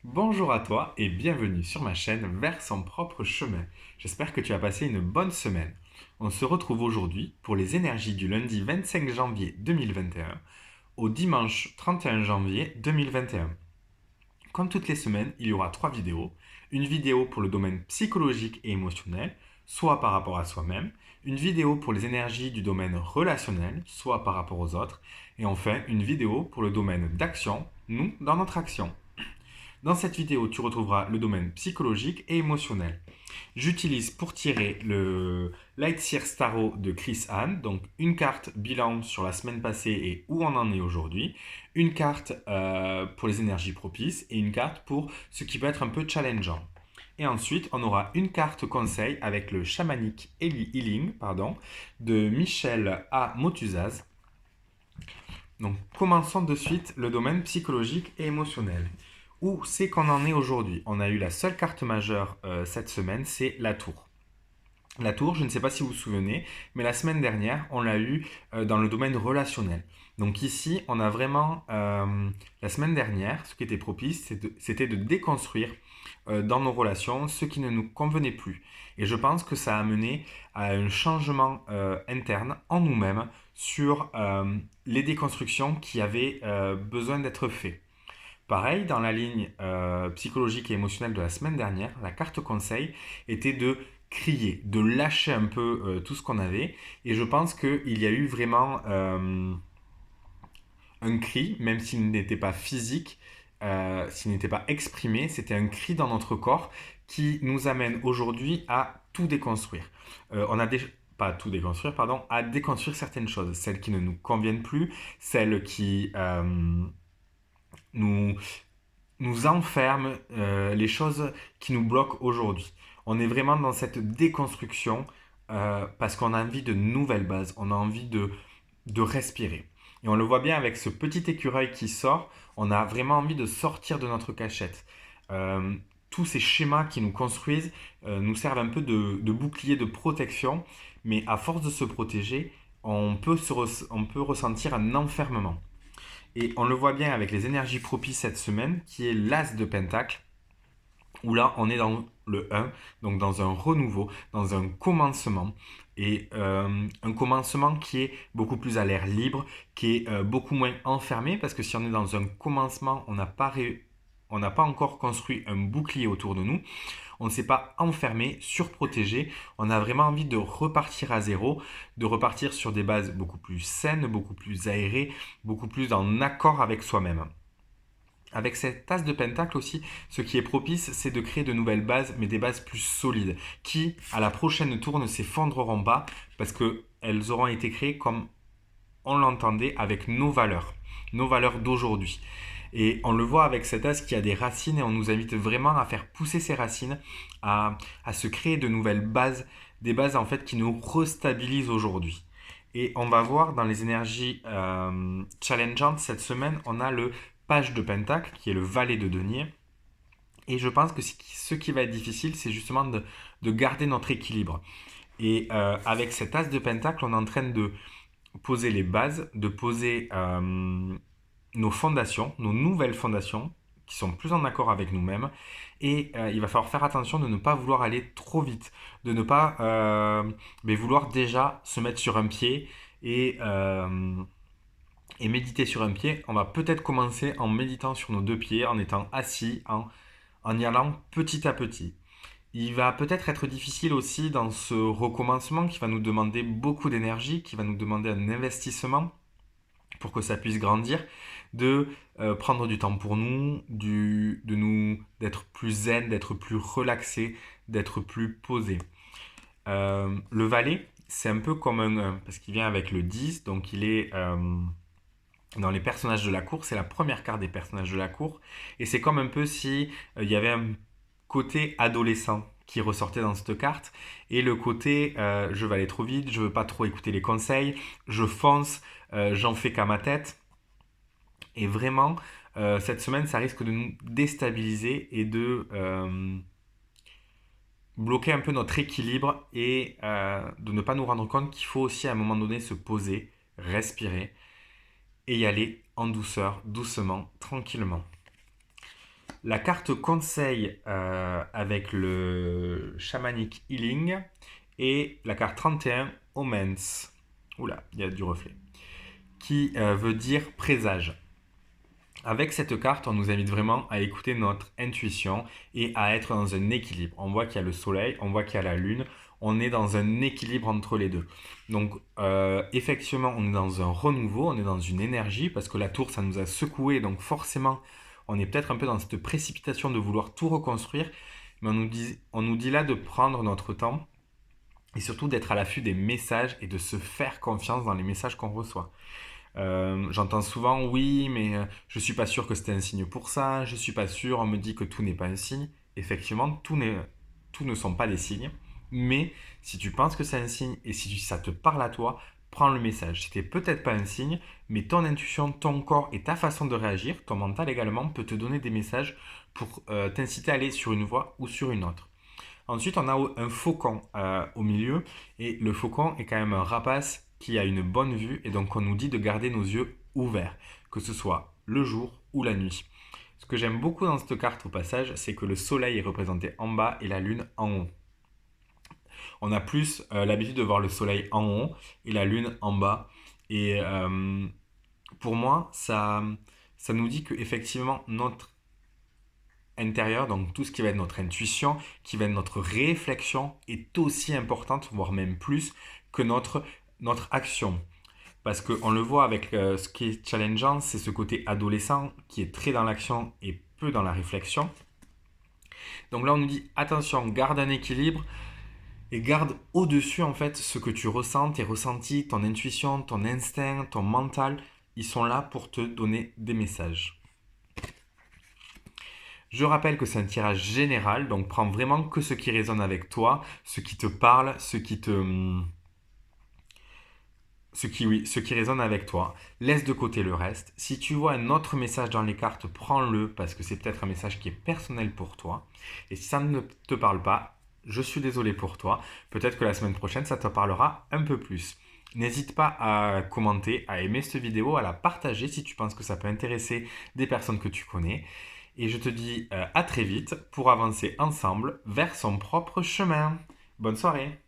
Bonjour à toi et bienvenue sur ma chaîne Vers son propre chemin. J'espère que tu as passé une bonne semaine. On se retrouve aujourd'hui pour les énergies du lundi 25 janvier 2021 au dimanche 31 janvier 2021. Comme toutes les semaines, il y aura trois vidéos. Une vidéo pour le domaine psychologique et émotionnel, soit par rapport à soi-même. Une vidéo pour les énergies du domaine relationnel, soit par rapport aux autres. Et enfin, une vidéo pour le domaine d'action, nous dans notre action. Dans cette vidéo, tu retrouveras le domaine psychologique et émotionnel. J'utilise pour tirer le Lightseer Starro de Chris Hahn, donc une carte bilan sur la semaine passée et où on en est aujourd'hui, une carte pour les énergies propices et une carte pour ce qui peut être un peu challengeant. Et ensuite, on aura une carte conseil avec le Shamanic Healing de Michel A. Motuzaz. Donc, commençons de suite le domaine psychologique et émotionnel. Où c'est qu'on en est aujourd'hui? On a eu la seule carte majeure cette semaine, c'est la tour. La tour, je ne sais pas si vous vous souvenez, mais la semaine dernière, on l'a eu dans le domaine relationnel. Donc ici, on a vraiment, la semaine dernière, ce qui était propice, c'était de déconstruire dans nos relations ce qui ne nous convenait plus. Et je pense que ça a mené à un changement interne en nous-mêmes sur les déconstructions qui avaient besoin d'être faites. Pareil, dans la ligne psychologique et émotionnelle de la semaine dernière, la carte conseil était de crier, de lâcher un peu tout ce qu'on avait. Et je pense qu'il y a eu vraiment un cri, même s'il n'était pas physique, s'il n'était pas exprimé, c'était un cri dans notre corps qui nous amène aujourd'hui à tout déconstruire. On a déjà pas à tout déconstruire, pardon, à déconstruire certaines choses, celles qui ne nous conviennent plus, celles qui nous, nous enferment, les choses qui nous bloquent aujourd'hui. On est vraiment dans cette déconstruction parce qu'on a envie de nouvelles bases, on a envie de respirer. Et on le voit bien avec ce petit écureuil qui sort, on a vraiment envie de sortir de notre cachette. Euh, tous ces schémas qui nous construisent nous servent un peu de bouclier de protection, mais à force de se protéger, on peut ressentir un enfermement. Et on le voit bien avec les énergies propices cette semaine, qui est l'As de Pentacle, où là on est dans le 1, donc dans un renouveau, dans un commencement, et un commencement qui est beaucoup plus à l'air libre, qui est beaucoup moins enfermé, parce que si on est dans un commencement, on n'a pas encore construit un bouclier autour de nous, on ne s'est pas enfermé, surprotégé, on a vraiment envie de repartir à zéro, de repartir sur des bases beaucoup plus saines, beaucoup plus aérées, beaucoup plus en accord avec soi-même. Avec cette tasse de pentacle aussi, ce qui est propice, c'est de créer de nouvelles bases, mais des bases plus solides, qui, à la prochaine tour, ne s'effondreront pas, parce qu'elles auront été créées comme on l'entendait, avec nos valeurs d'aujourd'hui. Et on le voit avec cet as qui a des racines, et on nous invite vraiment à faire pousser ces racines, à se créer de nouvelles bases, des bases en fait qui nous restabilisent aujourd'hui. Et on va voir dans les énergies challengeantes cette semaine, on a le page de pentacle qui est le valet de denier. Et je pense que ce qui va être difficile, c'est justement de garder notre équilibre. Et avec cet as de pentacle, on est en train de poser les bases, de poser nos fondations, nos nouvelles fondations, qui sont plus en accord avec nous-mêmes. Et il va falloir faire attention de ne pas vouloir aller trop vite, de ne pas mais vouloir déjà se mettre sur un pied et méditer sur un pied. On va peut-être commencer en méditant sur nos deux pieds, en étant assis, en y allant petit à petit. Il va peut-être être difficile aussi dans ce recommencement qui va nous demander beaucoup d'énergie, qui va nous demander un investissement pour que ça puisse grandir, de prendre du temps pour nous, d'être plus zen, d'être plus relaxé, d'être plus posé. Le valet, c'est un peu comme un 1, parce qu'il vient avec le 10, donc il est dans les personnages de la cour, c'est la première carte des personnages de la cour, et c'est comme un peu si il y avait un côté adolescent qui ressortait dans cette carte, et le côté je vais aller trop vite, je veux pas trop écouter les conseils, je fonce, j'en fais qu'à ma tête, et vraiment cette semaine ça risque de nous déstabiliser et de bloquer un peu notre équilibre et de ne pas nous rendre compte qu'il faut aussi à un moment donné se poser, respirer et y aller en douceur, doucement, tranquillement. La carte conseil avec le Shamanic Healing et la carte 31 Omens. Oula, il y a du reflet. Qui veut dire présage. Avec cette carte, on nous invite vraiment à écouter notre intuition et à être dans un équilibre. On voit qu'il y a le soleil, on voit qu'il y a la lune, on est dans un équilibre entre les deux. Donc effectivement, on est dans un renouveau, on est dans une énergie, parce que la tour, ça nous a secoué, donc forcément, on est peut-être un peu dans cette précipitation de vouloir tout reconstruire, mais on nous dit là de prendre notre temps et surtout d'être à l'affût des messages et de se faire confiance dans les messages qu'on reçoit. J'entends souvent oui, mais je suis pas sûr que c'était un signe pour ça, je suis pas sûr, on me dit que tout n'est pas un signe. Effectivement, tout ne sont pas des signes, mais si tu penses que c'est un signe et si ça te parle à toi, prends le message. C'était peut-être pas un signe, mais ton intuition, ton corps et ta façon de réagir, ton mental également, peut te donner des messages pour t'inciter à aller sur une voie ou sur une autre. Ensuite, on a un faucon au milieu. Et le faucon est quand même un rapace qui a une bonne vue. Et donc, on nous dit de garder nos yeux ouverts, que ce soit le jour ou la nuit. Ce que j'aime beaucoup dans cette carte au passage, c'est que le soleil est représenté en bas et la lune en haut. On a plus l'habitude de voir le soleil en haut et la lune en bas. Et pour moi, ça nous dit que effectivement notre intérieure, donc tout ce qui va être notre intuition, qui va être notre réflexion, est aussi importante, voire même plus, que notre action. Parce qu'on le voit avec ce qui est challengeant, c'est ce côté adolescent qui est très dans l'action et peu dans la réflexion. Donc là, on nous dit attention, garde un équilibre et garde au-dessus en fait ce que tu ressens, tes ressentis, ton intuition, ton instinct, ton mental. Ils sont là pour te donner des messages. Je rappelle que c'est un tirage général, donc prends vraiment que ce qui résonne avec toi, ce qui te parle, ce qui résonne avec toi. Laisse de côté le reste. Si tu vois un autre message dans les cartes, prends-le parce que c'est peut-être un message qui est personnel pour toi. Et si ça ne te parle pas, je suis désolé pour toi. Peut-être que la semaine prochaine, ça te parlera un peu plus. N'hésite pas à commenter, à aimer cette vidéo, à la partager si tu penses que ça peut intéresser des personnes que tu connais. Et je te dis à très vite pour avancer ensemble vers son propre chemin. Bonne soirée!